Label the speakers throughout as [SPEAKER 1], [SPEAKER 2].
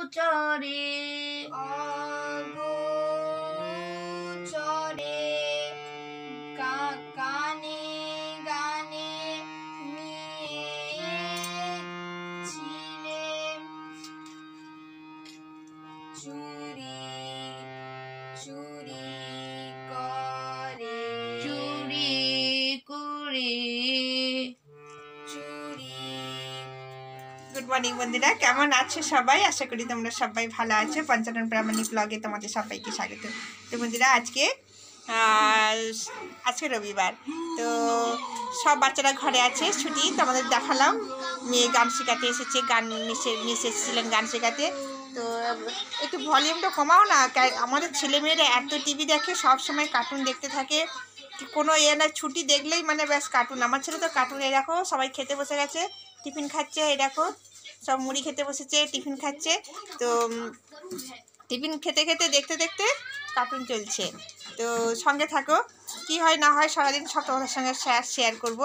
[SPEAKER 1] অগোচরে গানে গানে নিয়েছিলে চুরি চুরি করে চুরি করে চুরি। গুড মর্নিং বন্ধুরা, কেমন আছো সবাই? আশা করি তোমরা সবাই ভালো আছো। পঞ্চানন প্রামাণিক ব্লগে তোমাদের সবাইকে স্বাগত। তো বন্ধুরা, আজকে রবিবার, তো সব বাচ্চারা ঘরে আছে, ছুটি। তোমাদের দেখালাম মেয়ে গান শেখাতে এসেছে, মিস এসেছিলেন গান শেখাতে। তো একটু ভলিউমটা কমাও না, আমাদের ছেলেমেয়েরা এত টিভি দেখে, সব সময় কার্টুন দেখতে থাকে, কোনো না ছুটি দেখলেই মানে ব্যাস কার্টুন। আমার ছেলে তো কার্টুন, এই দেখো সবাই খেতে বসে গেছে, টিফিন খাচ্ছে, এই দেখো সব মুড়ি খেতে বসেছে, টিফিন খাচ্ছে। তো টিফিন খেতে খেতে দেখতে দেখতে কার্টুন চলছে। তো সঙ্গে থাকো, কি হয় না হয় সারাদিন সব তোমাদের সঙ্গে শেয়ার করব।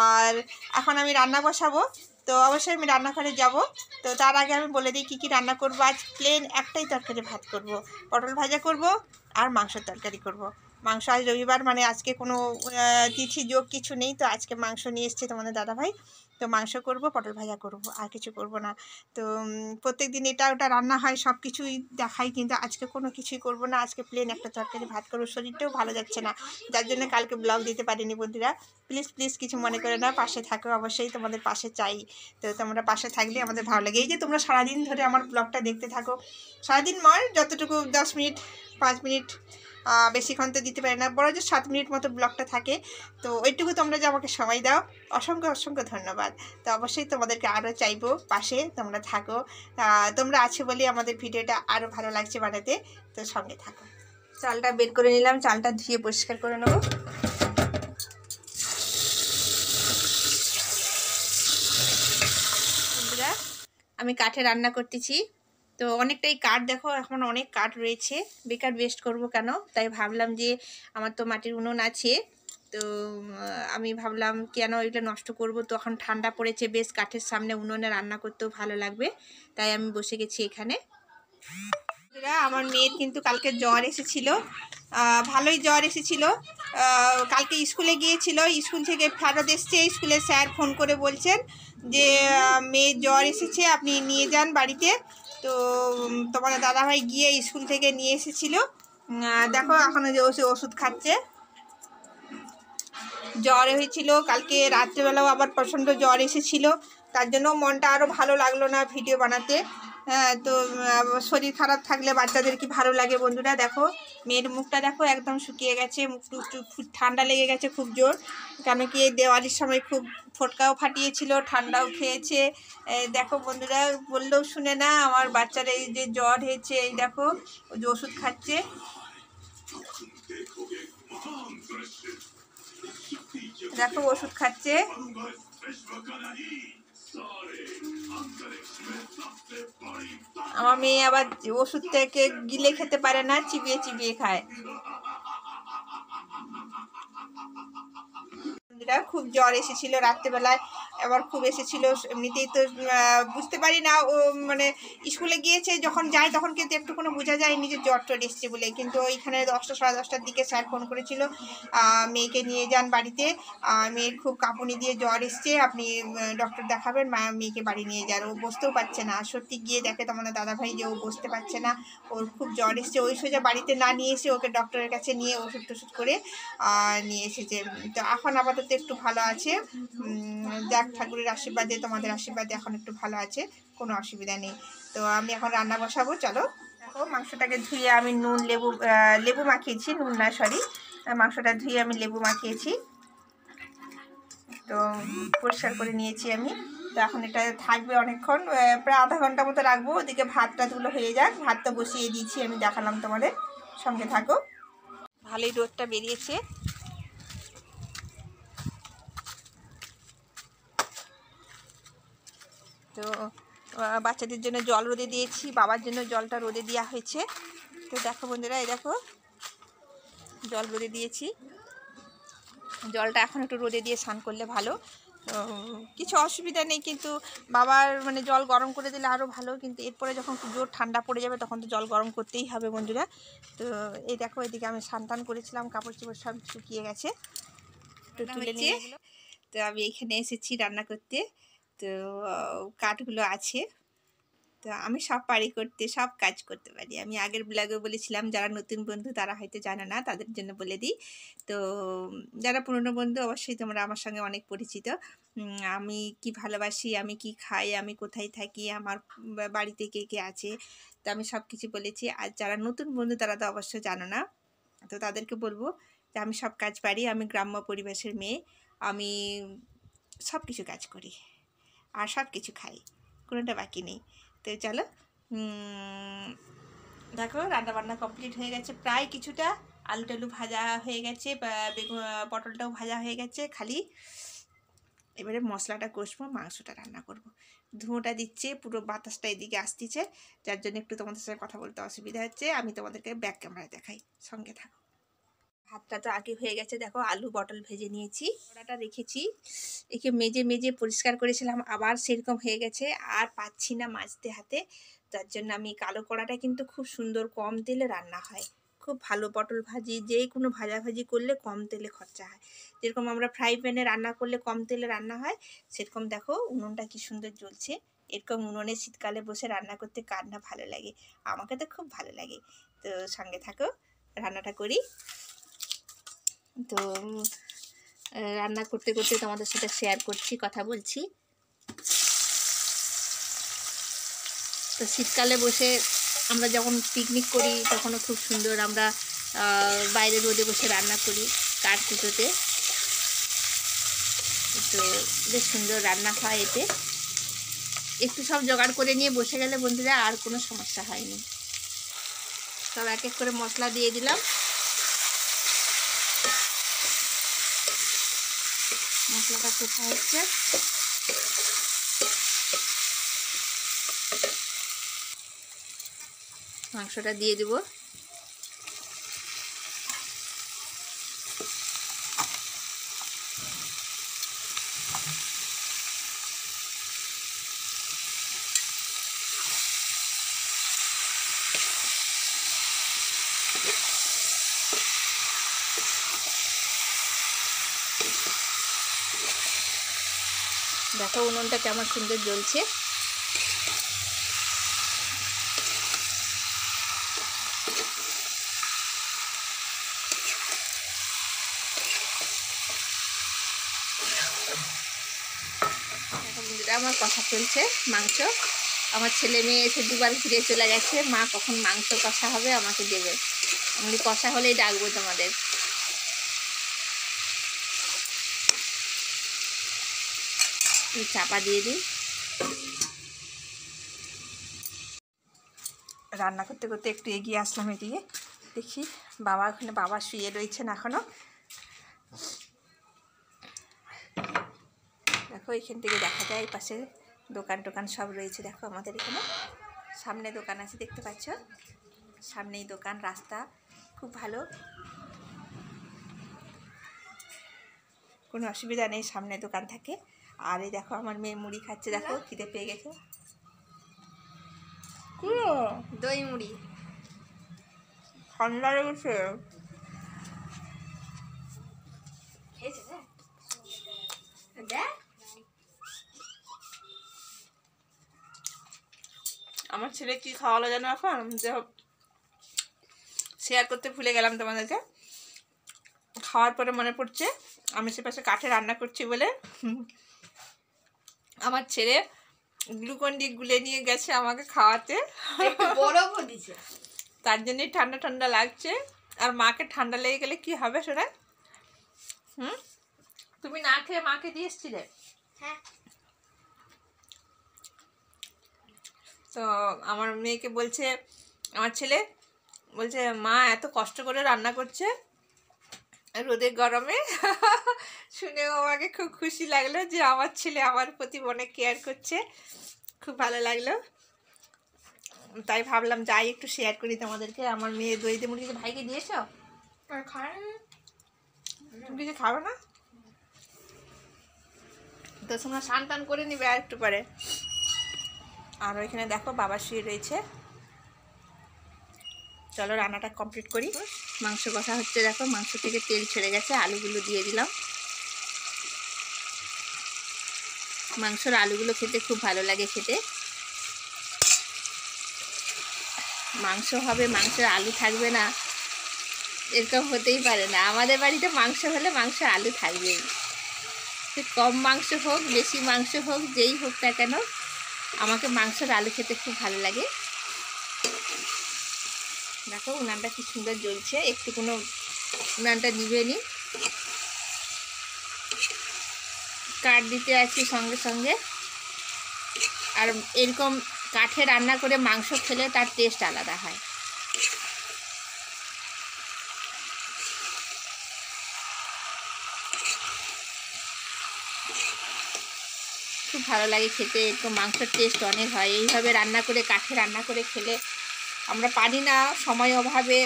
[SPEAKER 1] আর এখন আমি রান্না বসাবো, তো অবশ্যই আমি রান্নাঘরে যাব। তো তার আগে আমি বলে দিই কী কী রান্না করব। আজ প্লেন একটাই তরকারি, ভাত করব, পটল ভাজা করব আর মাংসের তরকারি করব। মাংস, আজ রবিবার মানে আজকে কোনো তিথি যোগ কিছু নেই, তো আজকে মাংস নিয়ে এসছে তোমাদের দাদাভাই। তো মাংস করব, পটল ভাজা করব, আর কিছু করব না। তো প্রত্যেক দিন এটা ওটা রান্না হয়, সব কিছুই দেখাই, কিন্তু আজকে কোনো কিছুই করব না। আজকে প্লেন একটা তরকারি ভাত করব। শরীরটাও ভালো যাচ্ছে না, যার জন্য কালকে ব্লগ দিতে পারিনি। বন্ধুরা প্লিজ প্লিজ কিছু মনে করে না, পাশে থাকো, অবশ্যই তোমাদের পাশে চাই। তো তোমরা পাশে থাকলে আমাদের ভালো লাগে। এই যে তোমরা সারাদিন ধরে আমার ব্লগটা দেখতে থাকো, সারাদিন নয়, যতটুকু 10 মিনিট 5 মিনিট, বেশিক্ষণ তো দিতে পারি না, বড় যে 7 মিনিট মতো ব্লগটা থাকে, তো ওইটুকু তোমরা যে আমাকে সময় দাও, অসংখ্য অসংখ্য ধন্যবাদ। তো অবশ্যই তোমাদেরকে আরও চাইবো পাশে তোমরা থাকো, তোমরা আছো বলে আমাদের ভিডিওটা আরও ভালো লাগছে বানাতে। তো সঙ্গে থাকো। চালটা বের করে নিলাম, চালটা ধুয়ে পরিষ্কার করে নেবো। বন্ধুরা, আমি কাঠে রান্না করতেছি, তো অনেকটাই কাঠ, দেখো এখন অনেক কাঠ রয়েছে, বেকার ওয়েস্ট করব কেন, তাই ভাবলাম যে আমার তো মাটির উনুন আছে, তো আমি ভাবলাম কেন এগুলো নষ্ট করব। তো এখন ঠান্ডা পড়েছে, বেশ কাঠের সামনে উনুনে রান্না করতেও ভালো লাগবে, তাই আমি বসে গেছি এখানে। আমার মেয়ের কিন্তু কালকে জ্বর এসেছিল, ভালোই জ্বর এসেছিল। কালকে স্কুলে গিয়েছিল, স্কুল থেকে ফেরত এসছে, স্কুলে স্যার ফোন করে বলছেন যে মেয়ের জ্বর এসেছে, আপনি নিয়ে যান বাড়িতে। তো তোমাদের দাদাভাই গিয়ে স্কুল থেকে নিয়ে এসেছিলো। দেখো এখন যে ওষুধ খাচ্ছে। জ্বর হয়েছিল কালকে রাত্রেবেলাও, আবার প্রচণ্ড জ্বর এসেছিলো, তার জন্য মনটা আরও ভালো লাগলো না ভিডিও বানাতে। হ্যাঁ, তো শরীর খারাপ থাকলে বাচ্চাদের কি ভালো লাগে বন্ধুরা। দেখো মেয়ের মুখটা দেখো একদম শুকিয়ে গেছে, খুব ঠান্ডা লেগে গেছে খুব জোর, কেন কি এই দেওয়ালির সময় খুব ফটকাও ফাটিয়েছিল, ঠান্ডাও খেয়েছে। দেখো বন্ধুরা, বললেও শুনে না আমার বাচ্চার, এই যে জ্বর হয়েছে, এই দেখো ওই যে ওষুধ খাচ্ছে, দেখো ওষুধ খাচ্ছে। আমার মেয়ে আবার ওষুধ থেকে গিলে খেতে পারে না, চিবিয়ে চিবিয়ে খায়। খুব জ্বর এসেছিল রাত্রেবেলায়, আবার খুব এসেছিল এমনিতেই, তো বুঝতে পারি না, ও মানে স্কুলে গিয়েছে যখন যায় তখন কিন্তু একটু কোনো বোঝা যায় নিজের জ্বর টর এসছে বলে, কিন্তু ওইখানে 10টা সাড়ে 10টার দিকে স্যার ফোন করেছিল মেয়েকে নিয়ে যান বাড়িতে, মেয়ের খুব কাঁপুনি দিয়ে জ্বর এসছে, আপনি ডক্টর দেখাবেন, মেয়েকে বাড়ি নিয়ে যান। ও বসতেও পারছে না, সত্যি গিয়ে দেখে তোমাদের দাদাভাই যে ও বসতে পারছে না, ওর খুব জ্বর এসছে। ওই সোজা বাড়িতে না নিয়ে এসে ওকে ডক্টরের কাছে নিয়ে ওষুধ টষুধ করে নিয়ে এসেছে। তো এখন আপাতত একটু ভালো আছে, যাক ঠাকুরের আশীর্বাদে, তোমাদের আশীর্বাদে এখন একটু ভালো আছে, কোনো অসুবিধা নেই। তো আমি এখন রান্না বসাবো, চলো। দেখো মাংসটাকে ধুয়ে আমি নুন লেবু মাখিয়েছি, নুন না সরি, মাংসটা ধুয়ে আমি লেবু মাখিয়েছি, তো পরিষ্কার করে নিয়েছি আমি। তো এখন এটা থাকবে অনেকক্ষণ, প্রায় আধা ঘন্টা মতো রাখবো। ওদিকে ভাতটা হয়ে যাক, ভাতটা বসিয়ে দিয়েছি আমি, দেখালাম তোমাদের, সঙ্গে থাকো। ভালোই রোদটা বেরিয়েছে, তো বাচ্চাদের জন্য জল রোদে দিয়েছি, বাবার জন্য জলটা রোদে দেওয়া হয়েছে। তো দেখো বন্ধুরা, এই দেখো জল রোদে দিয়েছি, জলটা এখন একটু রোদে দিয়ে স্নান করলে ভালো। তো কিছু অসুবিধা নেই, কিন্তু বাবার মানে জল গরম করে দিলে আরও ভালো, কিন্তু এরপরে যখন জোর ঠান্ডা পড়ে যাবে তখন তো জল গরম করতেই হবে বন্ধুরা। তো এই দেখো এদিকে আমি স্নান করেছিলাম, কাপড় চোপড় সব শুকিয়ে গেছে, তো তুলে নিয়ে। তো আমি এখানে এসেছি রান্না করতে। তো কাঠগুলো আছে, তো আমি সব পারি করতে, সব কাজ করতে পারি। আমি আগের ব্লগে বলেছিলাম, যারা নতুন বন্ধু তারা হয়তো জানে না, তাদের জন্য বলে দিই। তো যারা পুরনো বন্ধু অবশ্যই তোমরা আমার সঙ্গে অনেক পরিচিত। আমি কি ভালোবাসি, আমি কি খাই, আমি কোথায় থাকি, আমার বাড়িতে কে কে আছে, তো আমি সব কিছু বলেছি। আর যারা নতুন বন্ধু তারা তো অবশ্যই জানো না, তো তাদেরকে বলবো যে আমি সব কাজ পারি। আমি গ্রাম্য পরিবেশের মেয়ে, আমি সব কিছু কাজ করি আর সব কিছু খাই, কোনোটা বাকি নেই। তো চলো, দেখো রান্নাবান্না কমপ্লিট হয়ে গেছে প্রায়, কিছুটা আলু টালু ভাজা হয়ে গেছে, বেগুন পটলটাও ভাজা হয়ে গেছে, খালি এবারে মশলাটা কষবো, মাংসটা রান্না করব। ধুঁয়োটা দিচ্ছে, পুরো বাতাসটা এদিকে আসতেছে, যার জন্য একটু তোমাদের সাথে কথা বলতে অসুবিধা হচ্ছে। আমি তোমাদেরকে ব্যাক ক্যামেরায় দেখাই, সঙ্গে থাকো। ভাতটা তো আগে হয়ে গেছে, দেখো আলু পটল ভেজে নিয়েছি, কড়াটা রেখেছি, একে মেজে মেজে পরিষ্কার করেছিলাম, আবার সেরকম হয়ে গেছে, আর পাচ্ছি না মাজতে হাতে। তার জন্য আমি কালো কড়াটা কিন্তু খুব সুন্দর, কম তেলে রান্না হয়, খুব ভালো। পটল ভাজি যে কোনো ভাজাভাজি করলে কম তেলে খরচা হয়, যেরকম আমরা ফ্রাই প্যানে রান্না করলে কম তেলে রান্না হয়, সেরকম দেখো উনুনটা কি সুন্দর জ্বলছে। এরকম উনুনে শীতকালে বসে রান্না করতে কার না ভালো লাগে, আমাকে তো খুব ভালো লাগে। তো সঙ্গে থাকো, রান্নাটা করি। তো রান্না করতে করতে তোমাদের সাথে শেয়ার করছি, কথা বলছি। তো শীতকালে বসে আমরা যখন পিকনিক করি তখনও খুব সুন্দর আমরা বাইরে রোদে বসে রান্না করি কাঠকুটোতে, তো বেশ সুন্দর রান্না হয় এতে। একটু সব জোগাড় করে নিয়ে বসে গেলে বন্ধুরা আর কোনো সমস্যা হয়নি। সব এক এক করে মশলা দিয়ে দিলাম, মশলাটা কোথা হচ্ছে। মাংসটা দিয়ে দেব, দেখো উনুনটা কেমন সুন্দর জ্বলছে। আমার কষা চলছে মাংস, আমার ছেলে মেয়ে এসে দুবার ঘুরে চলে গেছে, মা কখন মাংস কষা হবে আমাকে দেবে, আমি কষা হলেই ডাকবো তোমাদের। চাপা দিয়ে দিই। রান্না করতে করতে একটু এগিয়ে আসলাম এদিকে, দেখি বাবা ওখানে, বাবা শুয়ে রয়েছেন এখনো। দেখো এখান থেকে দেখা যায় এই পাশে দোকান টোকান সব রয়েছে। দেখো আমাদের এখানে সামনে দোকান আছে, দেখতে পাচ্ছ, সামনেই দোকান, রাস্তা খুব ভালো, কোনো অসুবিধা নেই, সামনে দোকান থাকে। আর এই দেখো আমার মেয়ে মুড়ি খাচ্ছে, দেখো খিদে পেয়ে গেছে, দই মুড়ি, ঠান্ডা লেগেছে। আমার ছেলে কি খাওয়ালো জানো এখন, যে শেয়ার করতে ভুলে গেলাম তোমাদেরকে, খাওয়ার পরে মনে পড়ছে আমি সে পাশে কাঠে রান্না করছি বলে আমার ছেলে গ্লুকন ডি গুলে নিয়ে গেছে আমাকে খাওয়াতে, বরফও দিছে, তার জন্যই ঠান্ডা ঠান্ডা লাগছে। আর মাকে ঠান্ডা লেগে গেলে কি হবে শোনা, তুমি না খেয়ে মাকে দিয়ে এসছিলে? হ্যাঁ। তো আমার মেয়েকে বলছে, আমার ছেলে বলছে মা এত কষ্ট করে রান্না করছে রোদের গরমে, শুনেও আমাকে খুব খুশি লাগলো যে আমার ছেলে আমার প্রতি অনেক কেয়ার করছে, খুব ভালো লাগলো। তাই ভাবলাম যাই একটু শেয়ার করি তোমাদেরকে। আমার মেয়ে দই দিয়ে মুড়ি, ভাইকে দিয়েছ? তুমি কিছু খাবে না? তো তোমরা স্নান টান করে নিবে আর একটু পরে। আর ওইখানে দেখো বাবা শুয়ে রয়েছে। চলো রান্নাটা কমপ্লিট করি। মাংস কষা হচ্ছে, দেখো মাংস থেকে তেল ছেড়ে গেছে, আলুগুলো দিয়ে দিলাম। মাংসর আলুগুলো খেতে খুব ভালো লাগে খেতে। মাংস হবে, মাংসের আলু থাকবে না এরকম হতেই পারে না। আমাদের বাড়িতে মাংস হলে মাংস আলু থাকবেই। কম মাংস হোক বেশি মাংস হোক যেই হোক না কেন, আমাকে মাংসের আলু খেতে খুব ভালো লাগে। দেখো উনানটা কি সুন্দর জ্বলছে, একটু কোনো উনানটা নিভে নি। কাঠ দিতে আছি সঙ্গে সঙ্গে। আর এরকম কাঠে রান্না করে মাংস খেলে তার টেস্ট আলাদা হয়। খুব ভালো লাগে খেতে, একটু মাংসের টেস্ট অনেক হয় এইভাবে রান্না করে, কাঠে রান্না করে খেলে। আমরা পারি না সময় অভাবে,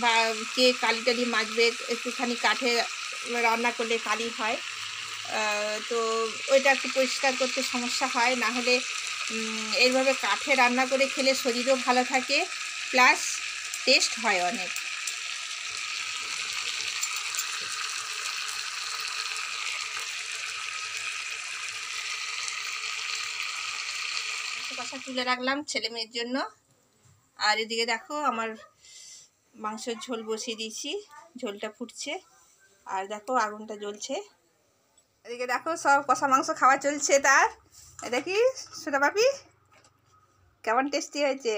[SPEAKER 1] বা কে কালি টালি মাজবে, একটুখানি কাঠে রান্না করলে কালি হয়, তো ওইটা একটু পরিষ্কার করতে সমস্যা হয়। না হলে এইভাবে কাঠে রান্না করে খেলে শরীরও ভালো থাকে, প্লাস টেস্ট হয় অনেক। কষা তুলে রাখলাম ছেলে মেয়ের জন্য। আর এদিকে দেখো আমার মাংসের ঝোল বসিয়ে দিয়েছি, ঝোলটা ফুটছে। আর দেখো আগুনটা জ্বলছে। এদিকে দেখো সব কষা মাংস খাওয়া চলছে। তার এটা কি সোনা পাপি, কেমন টেস্টি হয়েছে?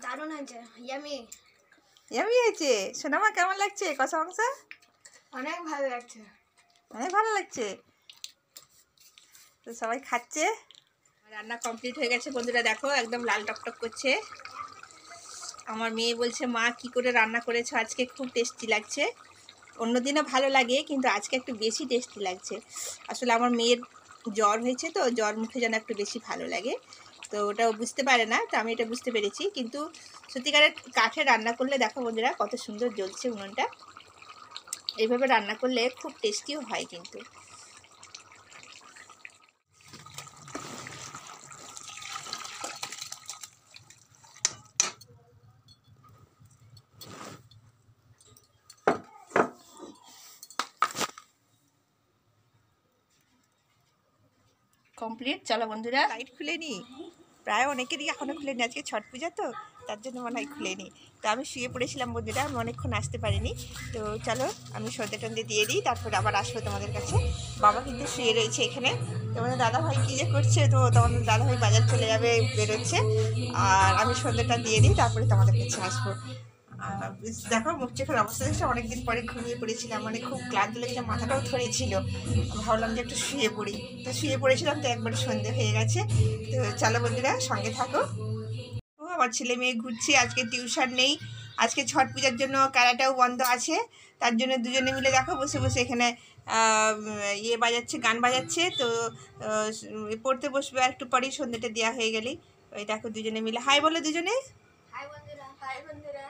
[SPEAKER 2] দারুণ হয়েছে, ইয়ামি
[SPEAKER 1] ইয়ামি হয়েছে। সোনামা কেমন লাগছে কষা মাংস?
[SPEAKER 2] অনেক ভালো লাগছে,
[SPEAKER 1] অনেক ভালো লাগছে। তো সবাই খাচ্ছে। রান্না কমপ্লিট হয়ে গেছে বন্ধুরা, দেখো একদম লাল টকটক করছে। আমার মেয়ে বলছে মা কি করে রান্না করেছো আজকে, খুব টেস্টি লাগছে। অন্যদিনও ভালো লাগে কিন্তু আজকে একটু বেশি টেস্টি লাগছে। আসলে আমার মেয়ের জ্বর হয়েছে, তো জ্বর মুখে যেন একটু বেশি ভালো লাগে, তো ওটাও বুঝতে পারে না, তো আমি এটা বুঝতে পেরেছি। কিন্তু সত্যিকারের কাঠে রান্না করলে দেখো বন্ধুরা কত সুন্দর জ্বলছে উনুনটা। এইভাবে রান্না করলে খুব টেস্টিও হয় কিন্তু। কমপ্লিট। চলো বন্ধুরা, লাইট খুলে নি, প্রায় অনেকেরই এখনও খুলেনি, আজকে ছট পূজা তো তার জন্য মনে হয় খুলেনি। তো আমি শুয়ে পড়েছিলাম বন্ধুরা, আমি অনেকক্ষণ আসতে পারিনি। তো চলো আমি সন্ধে টন্ধে দিয়ে দিই, তারপরে আবার আসবো তোমাদের কাছে। বাবা কিন্তু শুয়ে রয়েছে এখানে। তোমাদের দাদাভাই কী যে করছে, তো তোমাদের দাদাভাই বাজার চলে যাবে, বেরোচ্ছে। আর আমি সন্ধ্যেটা দিয়ে দিই, তারপরে তোমাদের কাছে আসবো। দেখো মুখ চোখের অবস্থা দেখছো, অনেকদিন পরে ঘুমিয়ে পড়েছিলাম, মানে খুব ক্লান্ত লেগেছে, মাথাটাও ধরেছিল। ভাবলাম যে একটু শুয়ে পড়ি, তো শুয়ে পড়েছিলাম, তো একবারে সন্ধে হয়ে গেছে। তো চলো বন্ধুরা সঙ্গে থাকো। ও আমার ছেলে মেয়ে ঘুরছে, আজকে টিউশন নেই, আজকে ছট পূজার জন্য ক্যারাটাও বন্ধ আছে। তার জন্য দুজনে মিলে দেখো বসে বসে এখানে ইয়ে বাজাচ্ছে, গান বাজাচ্ছে। তো পড়তে বসবে আর একটু পরেই, সন্ধ্যেটা দেওয়া হয়ে গেলেই। ওই দেখো দুজনে মিলে হাই বলে, দুজনে
[SPEAKER 2] হাই বন্ধুরা, হাই বন্ধুরা।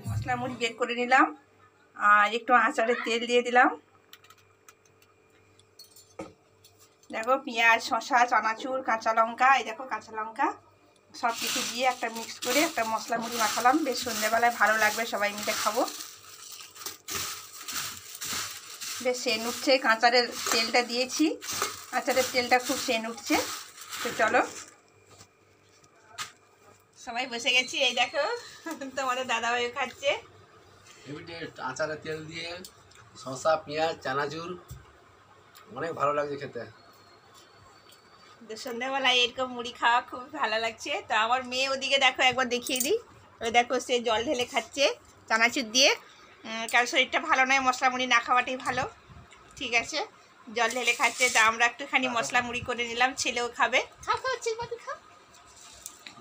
[SPEAKER 1] মশলা মুড়ি বের করে নিলাম, আর একটু আচারের তেল দিয়ে দিলাম। দেখো পেঁয়াজ, শসা, চানাচুর, কাঁচা লঙ্কা, এই দেখো কাঁচা লঙ্কা সব কিছু দিয়ে একটা মিক্স করে একটা মশলা মুড়ি মাখালাম। বেশ সন্ধ্যেবেলায় ভালো লাগবে, সবাই মিলে খাবো। বেশ সেন উঠছে, কাঁচারের তেলটা দিয়েছি, আচারের তেলটা খুব সেন উঠছে। তো চলো সবাই বসে গেছি, এই দেখো তোমাদের দাদাভাই খাচ্ছে।
[SPEAKER 3] আচারের তেল দিয়ে শসা, পেঁয়াজ, চানাচুর, অনেক ভালো লাগছে খেতে।
[SPEAKER 1] তো সন্ধ্যাবেলায় এরকম মুড়ি খাওয়া খুব ভালো লাগছে। তো আমার মেয়ে ওদিকে দেখো, একবার দেখিয়ে দিই। ওই দেখো সে জল ঢেলে খাচ্ছে চানাচুর দিয়ে, কারণ শরীরটা ভালো নয়, মশলা মুড়ি না খাওয়াটাই ভালো। ঠিক আছে, জল ঢেলে খাচ্ছে। তো আমরা একটুখানি মশলা মুড়ি করে নিলাম, ছেলেও খাবে। খাও খাও চিকবাবু খাও,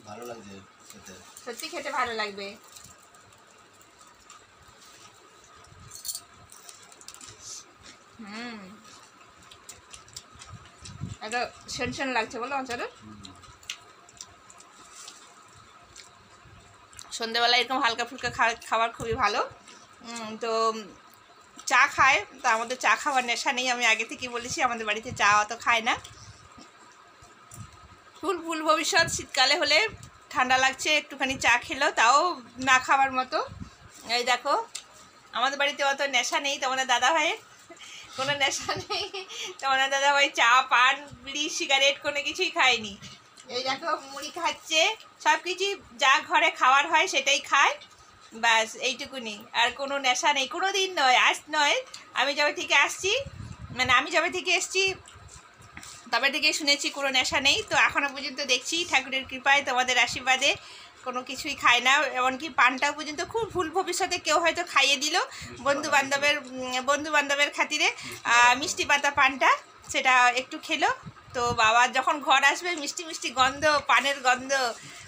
[SPEAKER 3] ভালো লাগছে খেতে।
[SPEAKER 1] সত্যি খেতে ভালো লাগবে। এটা শন লাগছে বলো আচারে। সন্ধ্যেবেলা এরকম হালকা ফুলকা খাবার খুবই ভালো। তো চা খায়, তো আমাদের চা খাওয়ার নেশা নেই। আমি আগে থেকেই বলেছি আমাদের বাড়িতে চা অত খায় না। ফুল ভবিষ্যৎ শীতকালে হলে ঠান্ডা লাগছে একটুখানি চা খেলো, তাও না খাওয়ার মতো। এই দেখো আমাদের বাড়িতে অত নেশা নেই, তোমাদের দাদা ভাইয়ের কোনো নেশা নেই। তোমাদের দাদা ভাই চা পান বিড়ি সিগারেট কোনো কিছুই খায়নি। এই দেখো মুড়ি খাচ্ছে, সব কিছুই যা ঘরে খাওয়ার হয় সেটাই খায়, ব্যাস এইটুকুনি। আর কোনো নেশা নেই, কোনো দিন নয়, আজ নয়, আমি যবে থেকে আসছি, মানে আমি যবে থেকে এসছি তবে থেকে শুনেছি কোনো নেশা নেই। তো এখনও পর্যন্ত দেখছি ঠাকুরের কৃপায় তোমাদের আশীর্বাদে কোনো কিছুই খায় না। এমনকি পানটাও পর্যন্ত খুব ভুল ভবিষ্যতে কেউ হয়তো খাইয়ে দিল বন্ধু বান্ধবের খাতিরে, মিষ্টি পাতা পানটা সেটা একটু খেলো। তো বাবা যখন ঘর আসবে মিষ্টি মিষ্টি গন্ধ, পানের গন্ধ,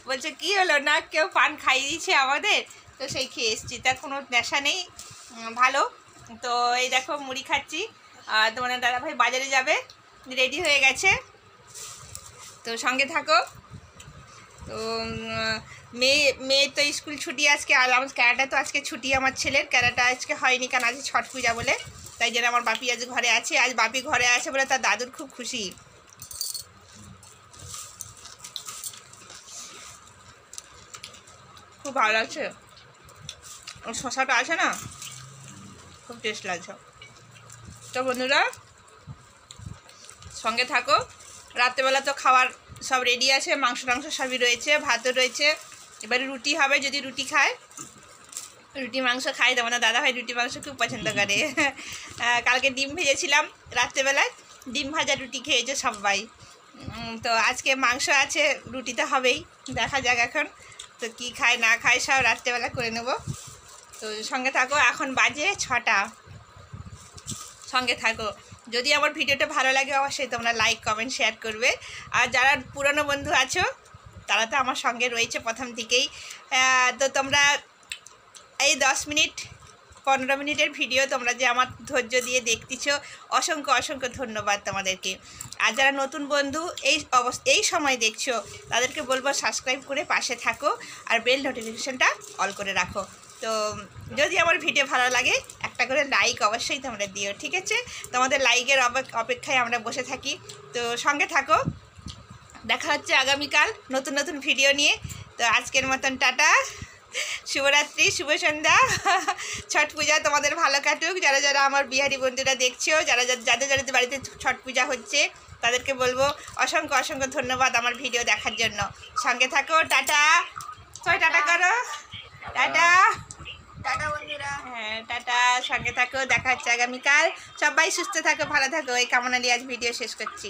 [SPEAKER 1] বলছে কি হলো না কেউ পান খাইয়ে দিয়েছে আমাদের, তো সেই খেয়ে এসছি। তার কোনো নেশা নেই, ভালো। তো এই দেখো মুড়ি খাচ্ছি। তোমাদের দাদাভাই বাজারে যাবে, রেডি হয়ে গেছে, তো সঙ্গে থাকো। তো মেয়ে তো স্কুল ছুটি আজকে, আর আমার ক্যারাটা তো আজকে ছুটি, আমার ছেলের ক্যারাটা আজকে হয়নি, কারণ আজকে ছট পূজা বলে, তাই জন্য আমার বাপি আজ ঘরে আছে। আজ বাপি ঘরে আছে বলে তার দাদুর খুব খুশি। খুব ভালো লাগছে, শশাটা আছে না, খুব টেস্ট লাগছে। তো বন্ধুরা সঙ্গে থাকো। রাত্রেবেলা তো খাবার সব রেডি আছে, মাংস টাংস সবই রয়েছে, ভাতও রয়েছে। এবারে রুটি হবে, যদি রুটি খায়, রুটি মাংস খাই। তোমাদের দাদা ভাই রুটি মাংস খুব পছন্দ করে। কালকে ডিম ভেজেছিলাম রাত্রেবেলায়, ডিম ভাজা রুটি খেয়েছে সবাই। তো আজকে মাংস আছে, রুটি তো হবেই, দেখা যাক এখন তো কি খায় না খায়, সব রাত্রেবেলা করে নেব। তো সঙ্গে থাকো, এখন বাজে 6টা, সঙ্গে থাকো। যদি আমার ভিডিওটা ভালো লাগে অবশ্যই তোমরা লাইক কমেন্ট শেয়ার করবে। আর যারা পুরনো বন্ধু আছো তারা তো আমার সঙ্গে রয়েছে প্রথম থেকেই, তো তোমরা এই 10 মিনিট 15 মিনিটের ভিডিও তোমরা যে আমার ধৈর্য দিয়ে দেখতেছো, অসংখ্য ধন্যবাদ তোমাদেরকে। আর যারা নতুন বন্ধু এই সময় দেখছো তাদেরকে বলবো সাবস্ক্রাইব করে পাশে থাকো, আর বেল নোটিফিকেশানটা অল করে রাখো। তো যদি আমার ভিডিও ভালো লাগে একটা করে লাইক অবশ্যই তোমরা দিও, ঠিক আছে? তোমাদের লাইকের অপেক্ষায় আমরা বসে থাকি। তো সঙ্গে থাকো, দেখা হচ্ছে আগামীকাল নতুন ভিডিও নিয়ে। তো আজকের মতন টাটা, শুভরাত্রি, শুভ সন্ধ্যা, ছট পূজা তোমাদের ভালো কাটুক। যারা আমার বিহারি বন্ধুরা দেখছো, যাদের বাড়িতে ছট পূজা হচ্ছে তাদেরকে বলবো অসংখ্য ধন্যবাদ আমার ভিডিও দেখার জন্য। সঙ্গে থাকো, টাটা, সবাই টাটা করো, টাটা
[SPEAKER 2] টাটা বন্ধুরা।
[SPEAKER 1] হ্যাঁ টাটা, সঙ্গে থাকো, দেখা হচ্ছে আগামীকাল। সবাই সুস্থ থাকো, ভালো থাকো, এই কামনা নিয়ে আজ ভিডিও শেষ করছি।